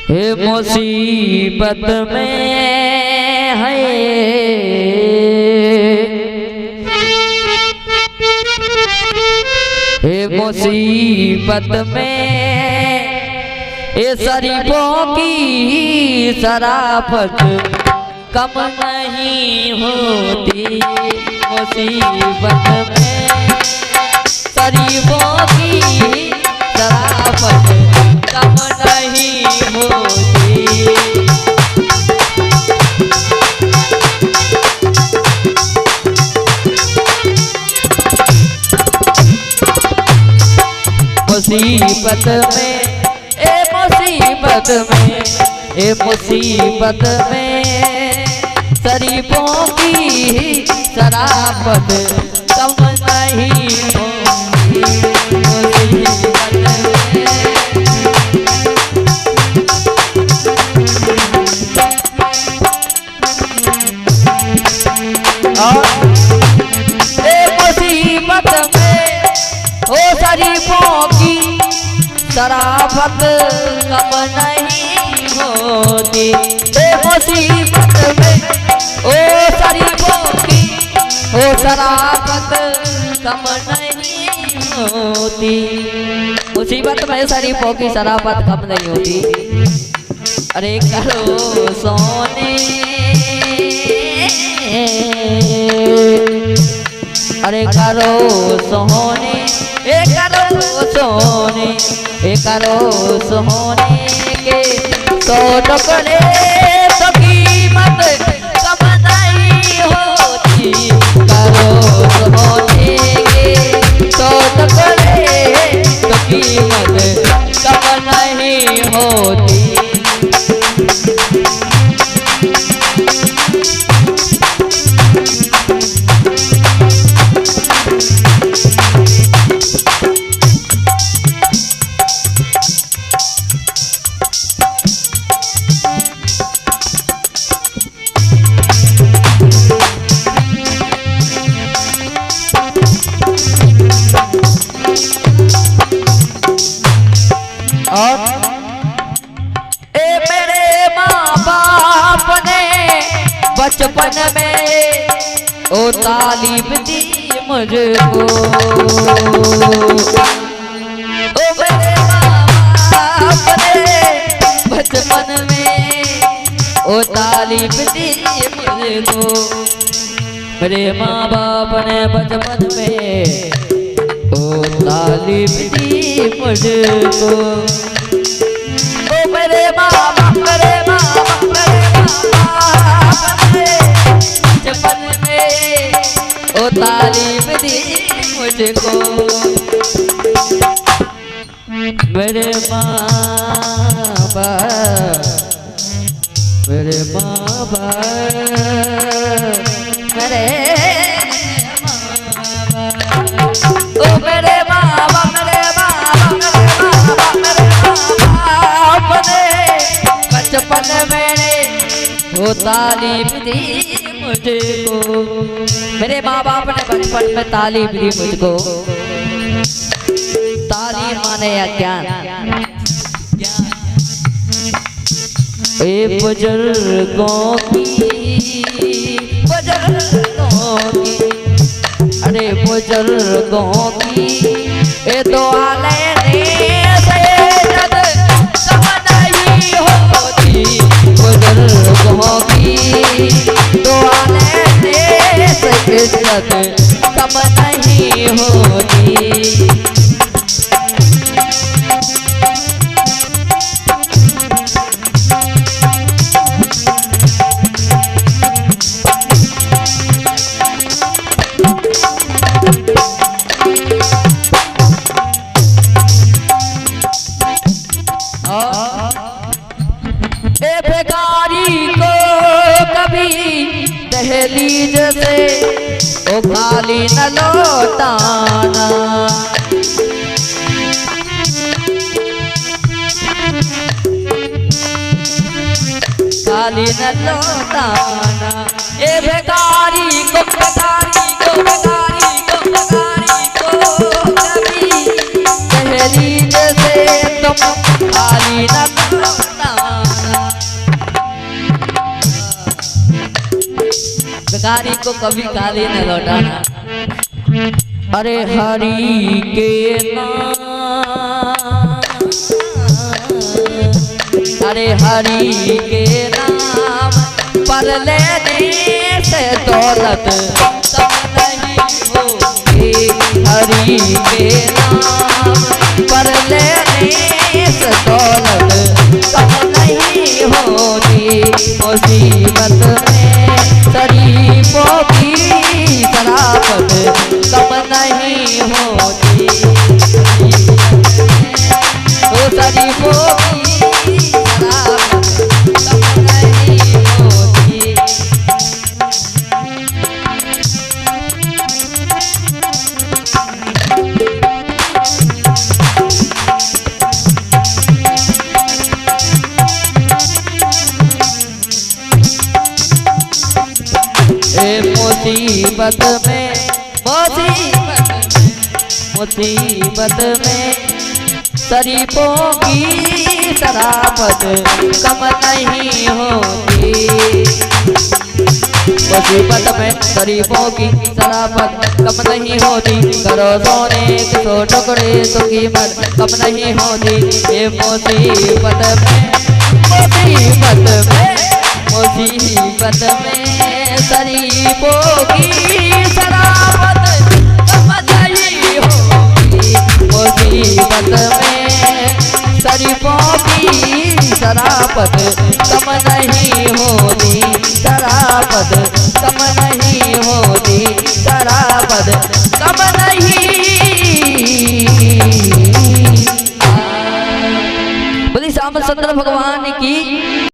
हे मुसीबत में है हे मुसीबत में ये शरीफों की शराफत कम नहीं होती। मुसीबत में शरीफों की शराफत कम नहीं होती। मुसीबत में मुसीबत में मुसीबत में शरीफों की शराफत कम नहीं होती। मुसीबत मुसीबत में ओ शरीफों की शराफत कम नहीं होती। मुसीबत में ओ शरीफों की ओ शराफत कम नहीं होती। मुसीबत में शरीफों की शराफत कम नहीं होती। अरे करो सोने अरे करो सोने करो सोने करो सोने के 100 टुकड़े तो कीमत कम नहीं होती। करो सोने के 100 टुकड़े तो कीमत कम नहीं होती। मेरे माँ बाप ने बचपन में ओ तालीम दी मुझको। ओ मेरे माँ बाप ने बचपन में ओ तालीम दी मुझको। मेरे माँ बाप ने बचपन में ओ तालीम दी मुझको। मेरे माँ बाप बचपन में ओ तालीम दी मुझको। मेरे माँ बाप मेरे माँ बाप ओ मेरे माँ बाप बचपन में वो तालीम दी मुझको। मेरे माँ बाप ने बचपन में तालीम दी मुझको। तालीम माने ज्ञान। बुजुर्गों की अरे बुजुर्गों की ये दुआ लेने से बुजुर्गों की दुआ लेने से इज्जत कम नहीं होती। भिखारी को कभी दहलीज से ओ खाली न लौटाना। खाली न लौटाना। ए भिखारी को कभी दहलीज से तुम खाली न लौटाना। कारी को कभी खाली न लौटाना। अरे हरि के नाम, अरे हरि के नाम पर लेने से दौलत कम नहीं होगी। हरि के नाम पर लेने से दौलत कम नहीं होती। मुसीबत में शरीफों की शराफत कम नहीं होती। ओ शरीफों की शराफत कम नहीं होती। मुसीबत में मुसीबत में शरीफों की शराफत कम नहीं होती। मुसीबत में शरीफों की शराफत कम नहीं होती। करो सोने के 100 टुकड़े तो कीमत कम नहीं होती। ये मुसीबत में मुसीबत में शरीफों की शराफत कम नहीं होती। मुसीबत में शरीफों की शराफत कम नहीं होती। शराफत कम नहीं होती। शराफत कम नहीं। बोली श्यामचंद्र भगवान की।